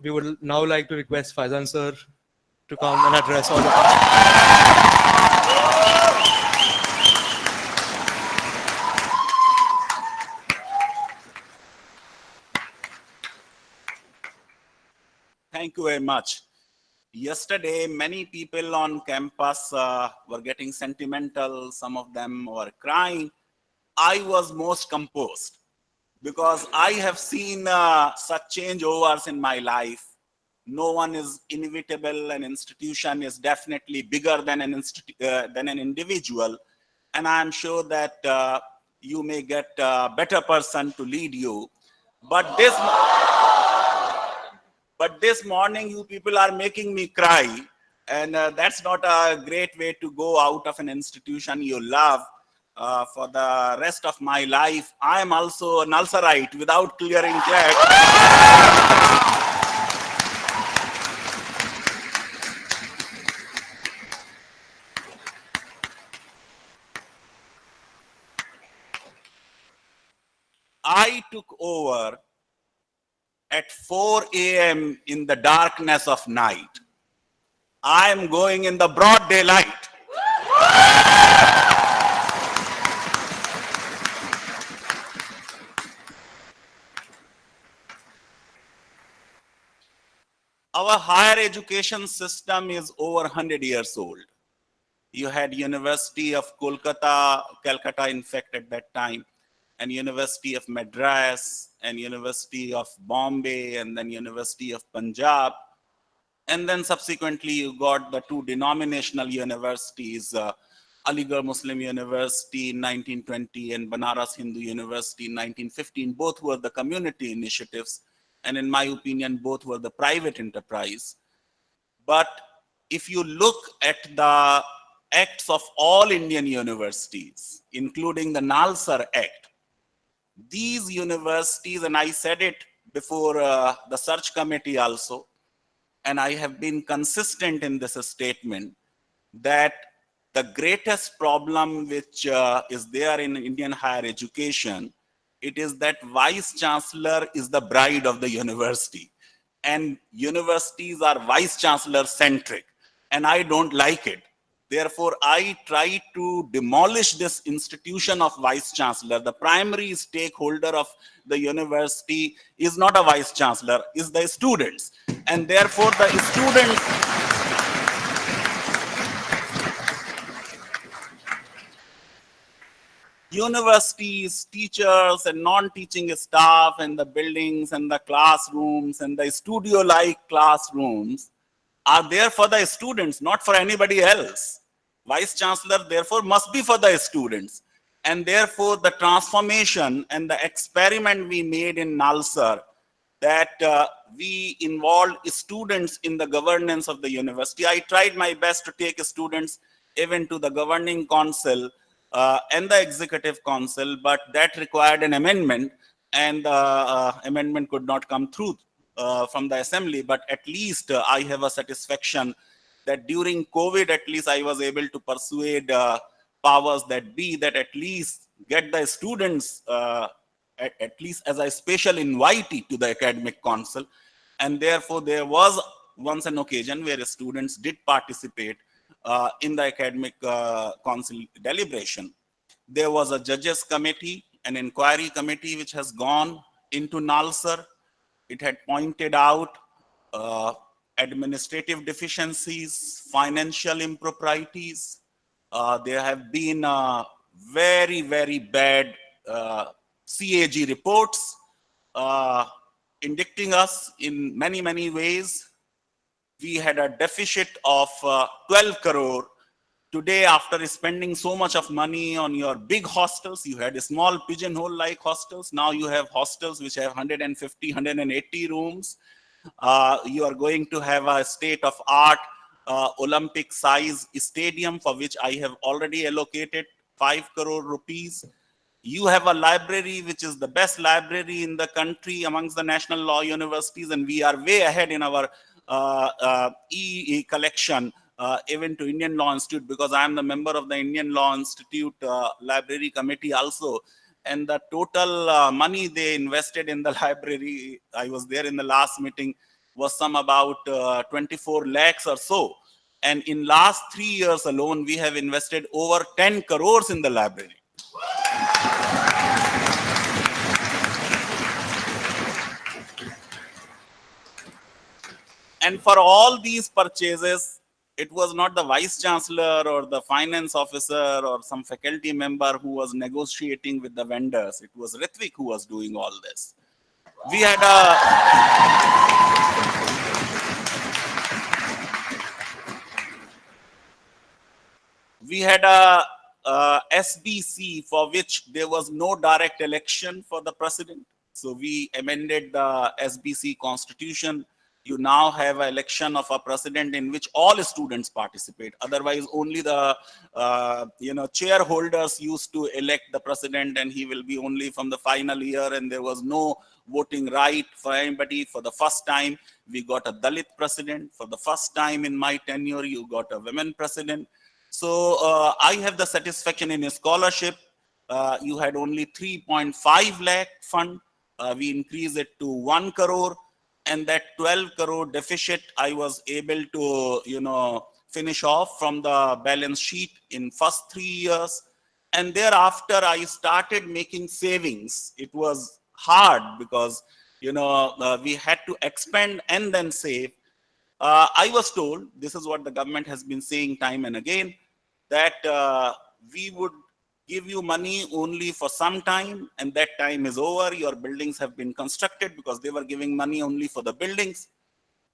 we would now like to request Faizan sir to come and address all of us. Thank you very much. Yesterday, many people on campus were getting sentimental. Some of them were crying. I was most composed because I have seen such changeovers in my life. No one is inevitable. An institution is definitely bigger than an individual. And I'm sure that you may get a better person to lead you. But this morning, you people are making me cry. And that's not a great way to go out of an institution you love. For the rest of my life, I am also a NALSARite without clearing check. I took over at 4 a.m. in the darkness of night. I am going in the broad daylight. Our higher education system is over 100 years old. You had University of Calcutta in fact at that time, and University of Madras, and University of Bombay, and then University of Punjab. And then subsequently you got the two denominational universities, Aligarh Muslim University in 1920 and Banaras Hindu University in 1915. Both were the community initiatives. And in my opinion, both were the private enterprise. But if you look at the acts of all Indian universities, including the NALSAR Act, these universities, and I said it before the search committee also, and I have been consistent in this statement, that the greatest problem which is there in Indian higher education, it is that Vice-Chancellor is the bride of the university. And universities are Vice-Chancellor centric, and I don't like it. Therefore, I try to demolish this institution of Vice-Chancellor. The primary stakeholder of the university is not a Vice-Chancellor, is the students. And therefore, the students, universities, teachers, and non-teaching staff, and the buildings, and the classrooms, and the studio-like classrooms are there for the students, not for anybody else. Vice-Chancellor, therefore, must be for the students. And therefore, the transformation and the experiment we made in NALSAR, that we involved students in the governance of the university. I tried my best to take students even to the governing council and the executive council, but that required an amendment, and the amendment could not come through from the assembly. But at least I have a satisfaction that during COVID, at least I was able to persuade powers that be, that at least get the students at least as a special invitee to the academic council. And therefore, there was once an occasion where students did participate in the academic council deliberation. There was a judges committee, an inquiry committee, which has gone into NALSAR. It had pointed out administrative deficiencies, financial improprieties. There have been very, very bad CAG reports indicting us in many, many ways. We had a deficit of 12 crore. Today, after spending so much of money on your big hostels, you had small pigeonhole-like hostels. Now you have hostels which have 150, 180 rooms. You are going to have a state-of-art Olympic-size stadium, for which I have already allocated 5 crore rupees. You have a library which is the best library in the country amongst the national law universities, and we are way ahead in our e-collection, even to Indian Law Institute, because I am the member of the Indian Law Institute library committee also. And the total money they invested in the library, I was there in the last meeting, was some about 24 lakhs or so. And in last 3 years alone, we have invested over 10 crores in the library. And for all these purchases, it was not the vice chancellor or the finance officer or some faculty member who was negotiating with the vendors. It was Ritvik who was doing all this. We had a SBC for which there was no direct election for the president. So we amended the SBC constitution. You now have an election of a president in which all students participate. Otherwise, only the chairholders used to elect the president, and he will be only from the final year, and there was no voting right for anybody. For the first time, we got a Dalit president. For the first time in my tenure, you got a women president. So I have the satisfaction in a scholarship. You had only 3.5 lakh fund. We increased it to 1 crore. And that 12 crore deficit, I was able to, finish off from the balance sheet in first 3 years. And thereafter, I started making savings. It was hard because, we had to expand and then save. I was told, this is what the government has been saying time and again, that we would give you money only for some time, and that time is over. Your buildings have been constructed, because they were giving money only for the buildings.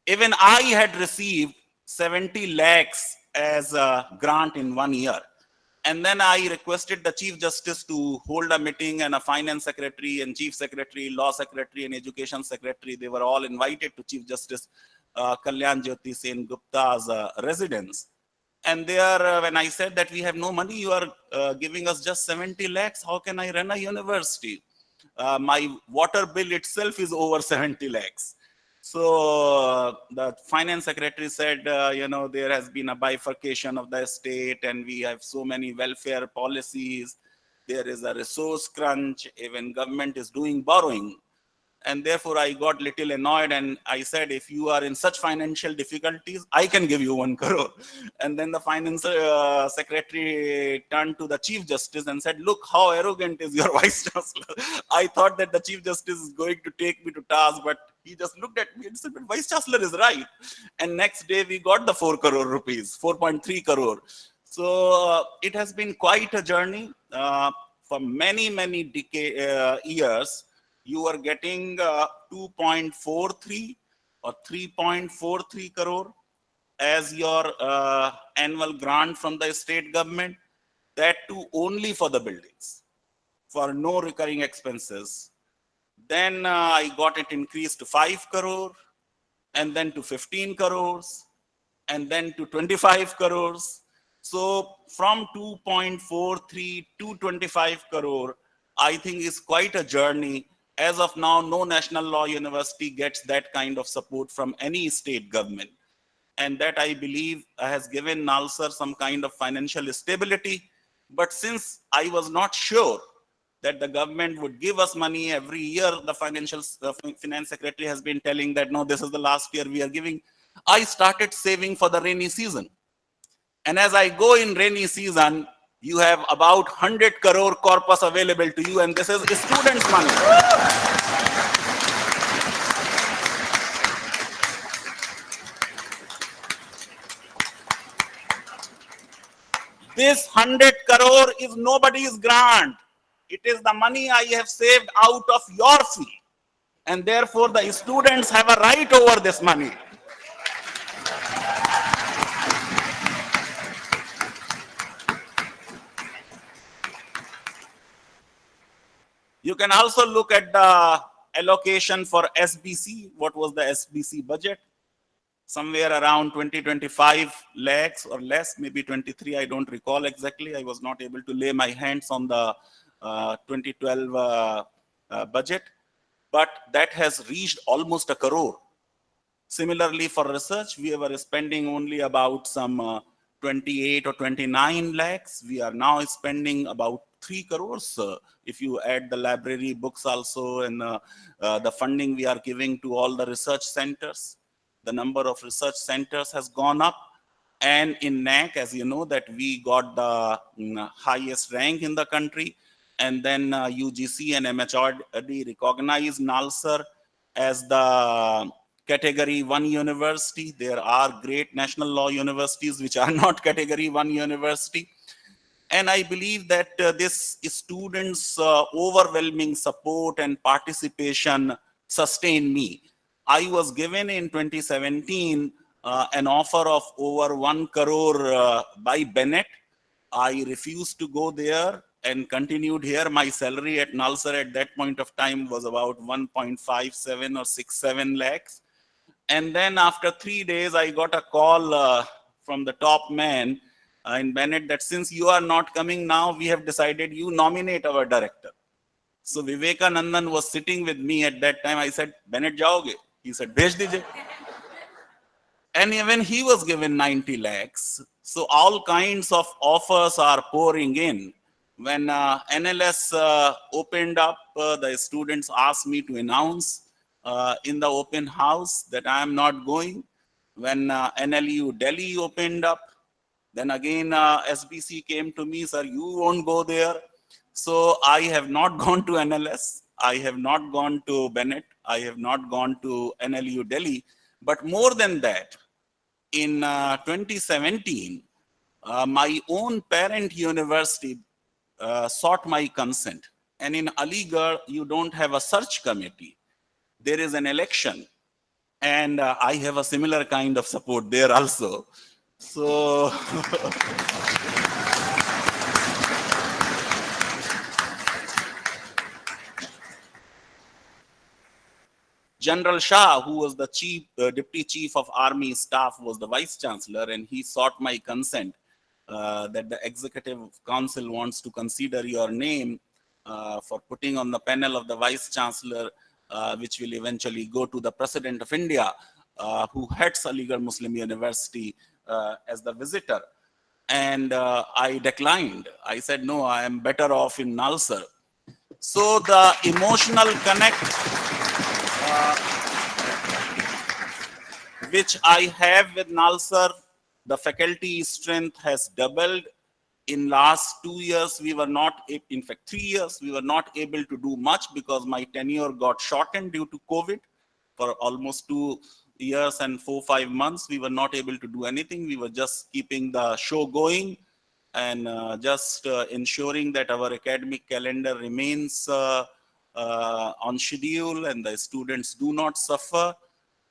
Even I had received 70 lakhs as a grant in 1 year. And then I requested the Chief Justice to hold a meeting, and a finance secretary and chief secretary, law secretary and education secretary, they were all invited to Chief Justice Kalyan Jyoti Sen Gupta's residence. And there, when I said that we have no money, you are giving us just 70 lakhs, how can I run a university? My water bill itself is over 70 lakhs. So the finance secretary said, there has been a bifurcation of the estate, and we have so many welfare policies. There is a resource crunch. Even government is doing borrowing. And therefore, I got little annoyed, and I said, if you are in such financial difficulties, I can give you 1 crore. And then the finance secretary turned to the Chief Justice and said, look, how arrogant is your Vice Chancellor. I thought that the Chief Justice is going to take me to task, but he just looked at me and said, but Vice Chancellor is right. And next day, we got the 4 crore rupees, 4.3 crore. So it has been quite a journey for many, many years. You are getting 2.43 or 3.43 crore as your annual grant from the state government, that too only for the buildings, for no recurring expenses. Then I got it increased to 5 crore, and then to 15 crores, and then to 25 crores. So from 2.43 to 25 crore, I think is quite a journey. As of now, no national law university gets that kind of support from any state government. And that, I believe, has given NALSAR some kind of financial stability. But since I was not sure that the government would give us money every year, the finance secretary has been telling that, no, this is the last year we are giving. I started saving for the rainy season. And as I go in rainy season, you have about 100 crore corpus available to you, and this is students' money. This 100 crore is nobody's grant. It is the money I have saved out of your fee. And therefore, the students have a right over this money. You can also look at the allocation for SBC. What was the SBC budget? Somewhere around 20-25 lakhs or less, maybe 23. I don't recall exactly. I was not able to lay my hands on the 2012 budget, but that has reached almost a crore. Similarly, for research, we were spending only about some 28 or 29 lakhs. We are now spending about 3 crores. If you add the library books also, and the funding we are giving to all the research centers. the number of research centers has gone up. And in NAC, as you know, that we got the highest rank in the country. And then UGC and MHRD recognized NALSAR as the category 1 university. There are great national law universities which are not category 1 university. And I believe that this students' overwhelming support and participation sustained me. I was given in 2017 an offer of over 1 crore by Bennett. I refused to go there and continued here. My salary at NALSAR at that point of time was about 1.57 or 67 lakhs. And then after 3 days, I got a call from the top man in Bennett that since you are not coming now, we have decided you nominate our director. So Vivekanandan was sitting with me at that time. I said, Bennett jaoge? He said, bhej dije. And when he was given 90 lakhs, so all kinds of offers are pouring in. When NLS opened up, the students asked me to announce in the open house that I am not going. When NLU Delhi opened up, then again SBC came to me, sir, you won't go there. So I have not gone to NLS. I have not gone to Bennett. I have not gone to NLU Delhi. But more than that, in 2017, my own parent university sought my consent. And in Aligarh, you don't have a search committee. There is an election. And I have a similar kind of support there also. So, General Shah, who was the deputy chief of army staff, was the vice-chancellor, and he sought my consent that the executive council wants to consider your name for putting on the panel of the vice-chancellor, which will eventually go to the president of India, who heads Aligarh Muslim University as the visitor. And I declined. I said, no, I am better off in NALSAR. So the emotional connect which I have with NALSAR, the faculty strength has doubled. In last 2 years, we were not, in fact 3 years, we were not able to do much because my tenure got shortened due to COVID. For almost 2 years and 4-5 months, we were not able to do anything. We were just keeping the show going and just ensuring that our academic calendar remains on schedule and the students do not suffer.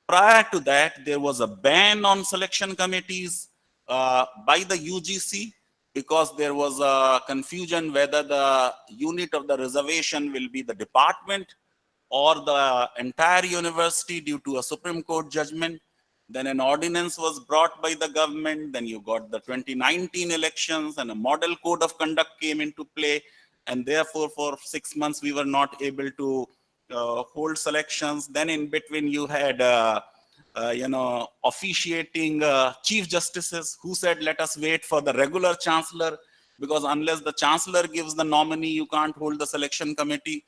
Prior to that, there was a ban on selection committees by the UGC because there was a confusion whether the unit of the reservation will be the department or the entire university due to a Supreme Court judgment. Then an ordinance was brought by the government. Then you got the 2019 elections and a model code of conduct came into play. And therefore, for 6 months, we were not able to hold selections. Then in between, you had, officiating chief justices who said, let us wait for the regular chancellor, because unless the chancellor gives the nominee, you can't hold the selection committee.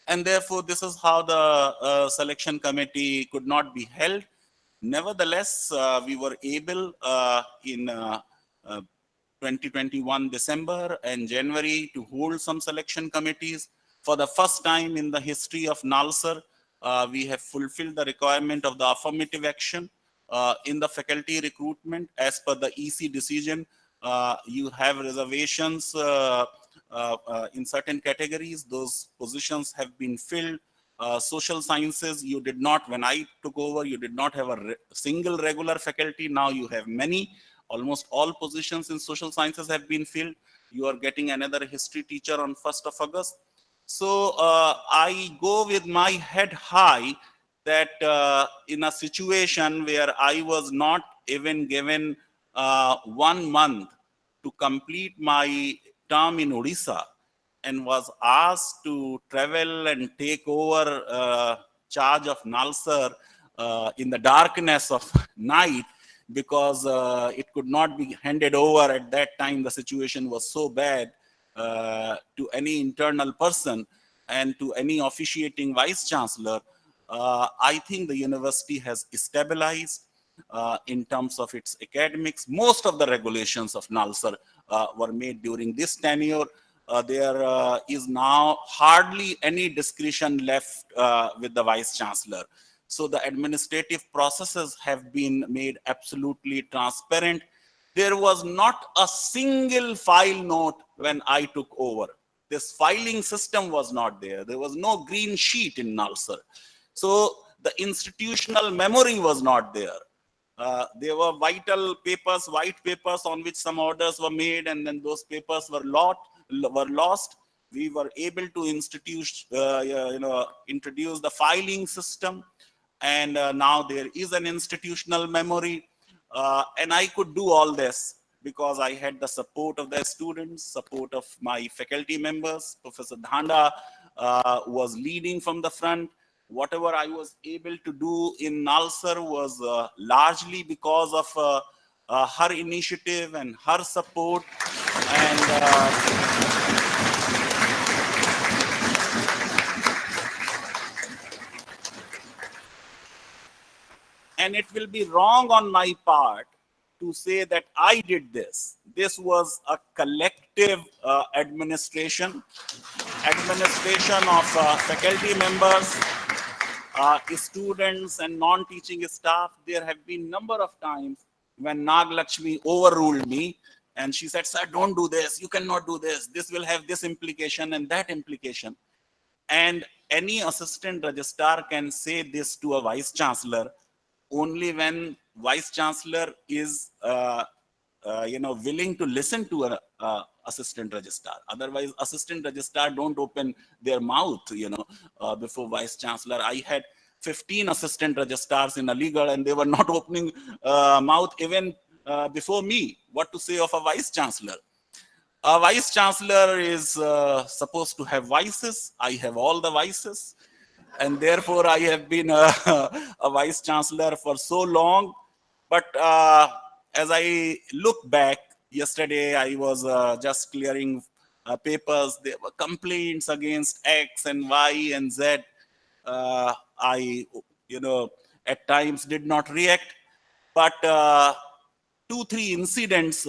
And therefore, this is how the selection committee could not be held. Nevertheless, we were able in 2021 December and January to hold some selection committees. For the first time in the history of NALSAR, we have fulfilled the requirement of the affirmative action in the faculty recruitment. As per the EC decision, you have reservations in certain categories. Those positions have been filled. Social sciences, you did not, when I took over, you did not have a single regular faculty. Now you have many. Almost all positions in social sciences have been filled. You are getting another history teacher on 1st of August. So I go with my head high that in a situation where I was not even given 1 month to complete my term in Odisha and was asked to travel and take over charge of NALSAR in the darkness of night, because it could not be handed over at that time. The situation was so bad to any internal person and to any officiating vice chancellor. I think the university has stabilized. in terms of its academics. Most of the regulations of NALSAR were made during this tenure. There is now hardly any discretion left with the Vice-Chancellor. So the administrative processes have been made absolutely transparent. There was not a single file note when I took over. This filing system was not there. There was no green sheet in NALSAR. So the institutional memory was not there. There were vital papers, white papers on which some orders were made, and then those papers were lost. We were able to introduce the filing system, and now there is an institutional memory. And I could do all this because I had the support of the students, support of my faculty members. Professor Dhanda was leading from the front. Whatever I was able to do in NALSAR was largely because of her initiative and her support. And it will be wrong on my part to say that I did this. This was a collective administration of faculty members, students and non-teaching staff. There have been number of times when Nag Lakshmi overruled me and she said, sir, don't do this. You cannot do this. This will have this implication and that implication. And any assistant registrar can say this to a vice-chancellor only when vice-chancellor is willing to listen to an assistant registrar. Otherwise, assistant registrar don't open their mouth, before vice-chancellor. I had 15 assistant registrars in Aligarh and they were not opening mouth even before me. What to say of a vice-chancellor? A vice-chancellor is supposed to have vices. I have all the vices. And therefore, I have been a vice-chancellor for so long. But as I look back, yesterday I was just clearing papers. There were complaints against X and Y and Z. I, at times did not react. But 2-3 incidents,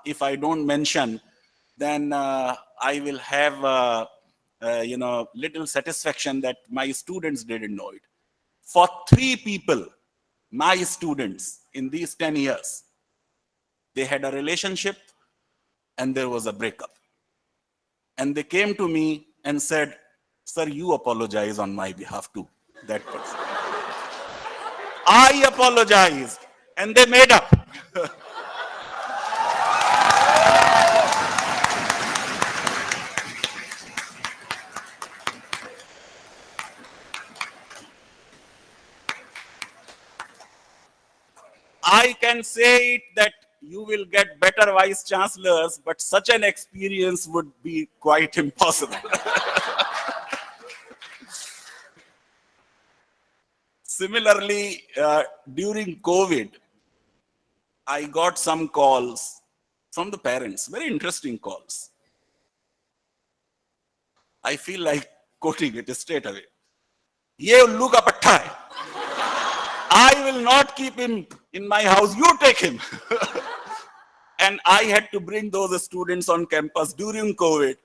if I don't mention, then I will have little satisfaction that my students didn't know it. For 3 people, my students in these 10 years, they had a relationship and there was a breakup. And they came to me and said, sir, you apologize on my behalf to that person. I apologized and they made up. I can say it that you will get better vice-chancellors, but such an experience would be quite impossible. Similarly, during COVID, I got some calls from the parents, very interesting calls. I feel like quoting it straight away. Ye ullu ka patta hai. I will not keep him in my house, you take him. And I had to bring those students on campus during COVID.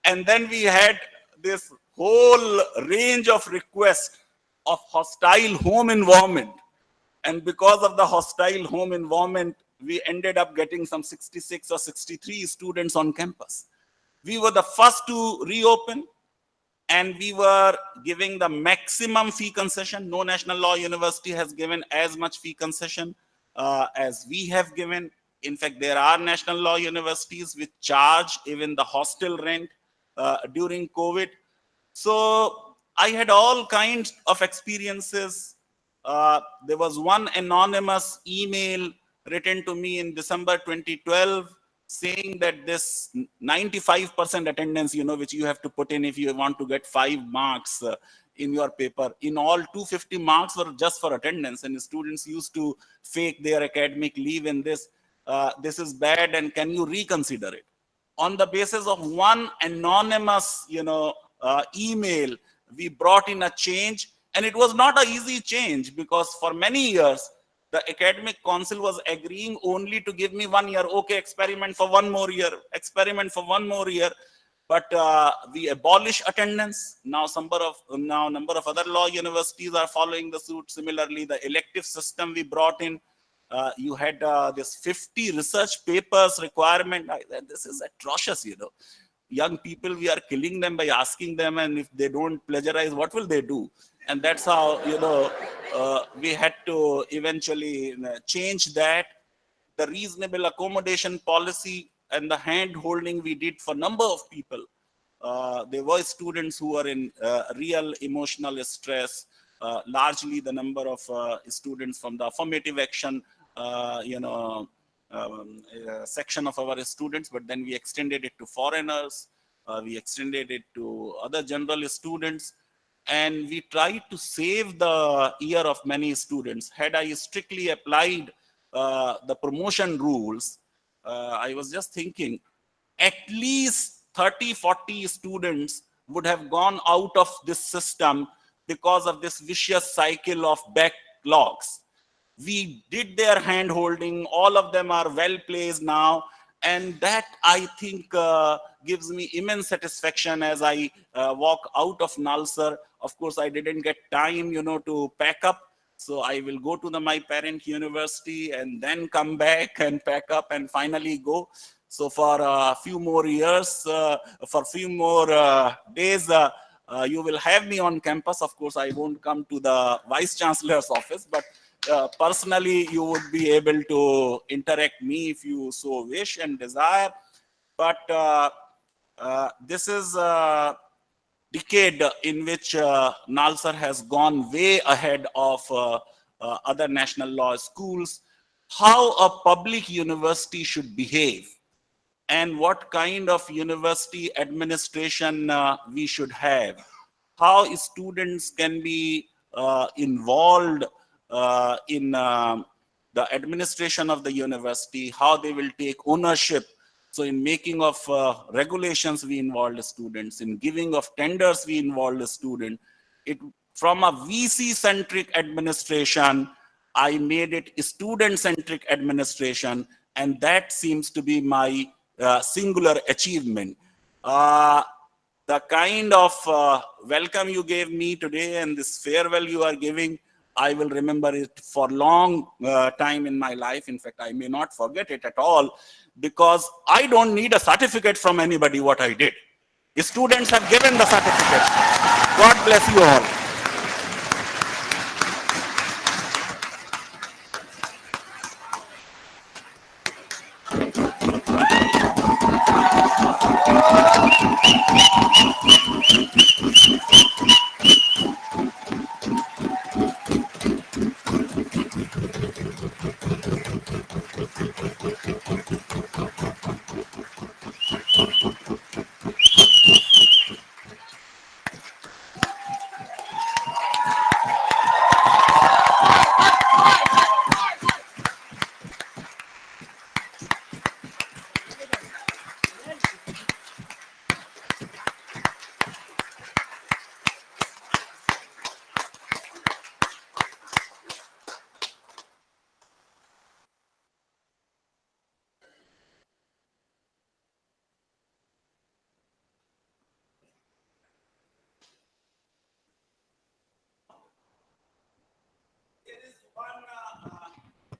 And then we had this whole range of requests of hostile home environment. And because of the hostile home environment, we ended up getting some 66 or 63 students on campus. We were the first to reopen. And we were giving the maximum fee concession. No national law university has given as much fee concession as we have given. In fact, there are national law universities which charge even the hostel rent during COVID. So I had all kinds of experiences. There was one anonymous email written to me in December 2012 saying that this 95% attendance, which you have to put in if you want to get 5 marks in your paper, in all 250 marks were just for attendance, and students used to fake their academic leave in this. This is bad, and can you reconsider it? On the basis of one anonymous, email, we brought in a change, and it was not an easy change because for many years, The academic council was agreeing only to give me 1 year. Okay, experiment for 1 more year, experiment for 1 more year. But we abolish attendance. Now number of other law universities are following the suit. Similarly, the elective system we brought in. You had this 50 research papers requirement. This is atrocious, you know. Young people, we are killing them by asking them, and if they don't plagiarize, what will they do? And that's how, you know, we had to eventually change that. The reasonable accommodation policy and the hand holding we did for number of people. There were students who were in real emotional stress, largely the number of students from the affirmative action, section of our students, but then we extended it to foreigners, we extended it to other general students, and we tried to save the year of many students. Had I strictly applied the promotion rules, I was just thinking, at least 30, 40 students would have gone out of this system because of this vicious cycle of backlogs. We did their hand holding, all of them are well placed now, and that I think gives me immense satisfaction as I walk out of NALSAR. Of course, I didn't get time, you know, to pack up. So I will go to my parent university and then come back and pack up and finally go. So for a few more years, for a few more days, you will have me on campus. Of course, I won't come to the Vice-Chancellor's office, but personally, you would be able to interact me if you so wish and desire. But this is a decade in which NALSAR has gone way ahead of other national law schools. How a public university should behave and what kind of university administration we should have, how students can be involved in the administration of the university, how they will take ownership. So in making of regulations, we involved students. In giving of tenders, we involved a student. From a VC-centric administration, I made it a student-centric administration, and that seems to be my singular achievement. The kind of welcome you gave me today and this farewell you are giving, I will remember it for long time in my life. In fact, I may not forget it at all, because I don't need a certificate from anybody what I did. The students have given the certificate. God bless you all.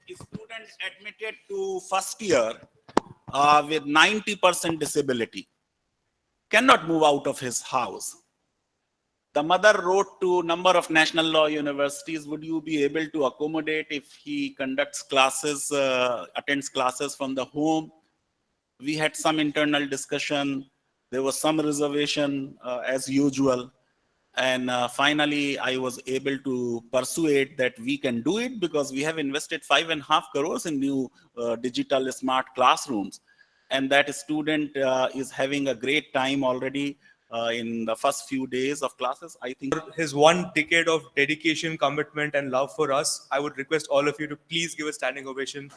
Student admitted to first year with 90% disability cannot move out of his house. The mother wrote to number of national law universities, would you be able to accommodate if he conducts classes, attends classes from the home? We had some internal discussion. There was some reservation as usual. And finally, I was able to persuade that we can do it because we have invested 5.5 crores in new digital smart classrooms. And that student is having a great time already in the first few days of classes. I think His 1 decade of dedication, commitment, and love for us, I would request all of you to please give a standing ovation.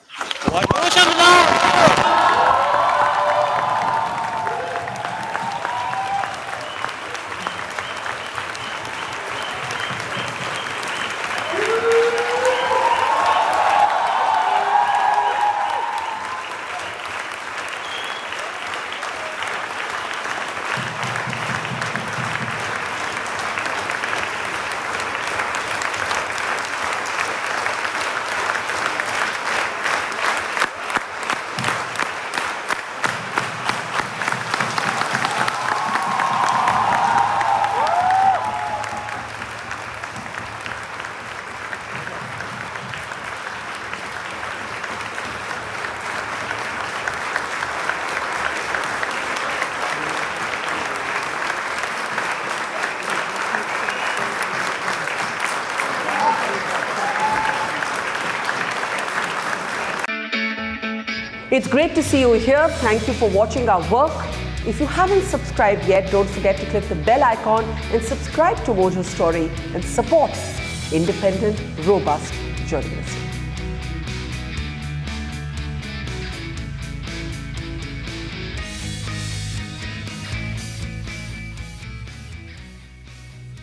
It's great to see you here. Thank you for watching our work. If you haven't subscribed yet, don't forget to click the bell icon and subscribe to Mojo Story and support independent, robust journalism.